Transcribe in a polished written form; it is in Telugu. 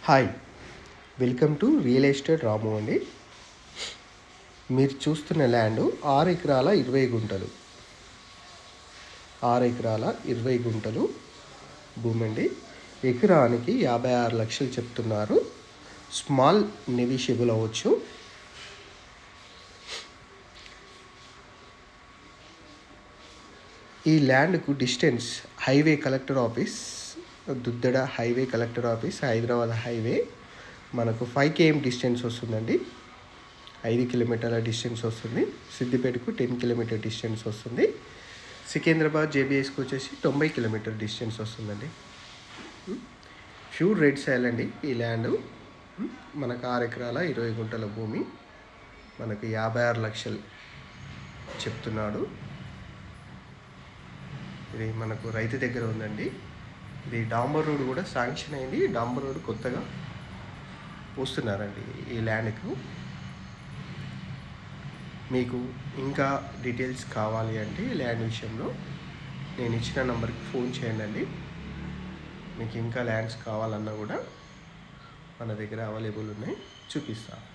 Hi, welcome to real estate Ramu అండి. మీరు చూస్తున్న ల్యాండ్ 6 ఎకరాల 20 గుంటలు 6 ఎకరాల 20 గుంటలు భూమి అండి. ఎకరానికి 56 లక్షలు చెప్తున్నారు. స్మాల్ నెగోషియబుల్ అవ్వచ్చు. ఈ ల్యాండ్కు distance highway collector office, Duddeda highway collector office, Hyderabad highway మనకు 5 km డిస్టెన్స్ వస్తుందండి. 5 కిలోమీటర్ల డిస్టెన్స్ వస్తుంది. సిద్దిపేటకు 10 కిలోమీటర్ డిస్టెన్స్ వస్తుంది. సికింద్రాబాద్ జేబీఎస్కి వచ్చేసి 90 కిలోమీటర్ డిస్టెన్స్ వస్తుందండి. ప్యూర్ రెడ్ సాయిల్ అండి ఈ ల్యాండ్. మనకు 6 ఎకరాల 20 గుంటల భూమి, మనకు 56 లక్షలు చెప్తున్నాడు. ఇది మనకు రైతు దగ్గర ఉందండి. ఇది డాంబర్ రోడ్ కూడా శాంక్షన్ అయింది. డాంబర్ రోడ్ కొత్తగా పోస్తున్నారండి ఈ ల్యాండ్కు. మీకు ఇంకా డీటెయిల్స్ కావాలి అంటే ల్యాండ్ విషయంలో నేను ఇచ్చిన నెంబర్కి ఫోన్ చేయండి. మీకు ఇంకా ల్యాండ్స్ కావాలన్నా కూడా మన దగ్గర అవైలబుల్ ఉన్నాయి, చూపిస్తాను.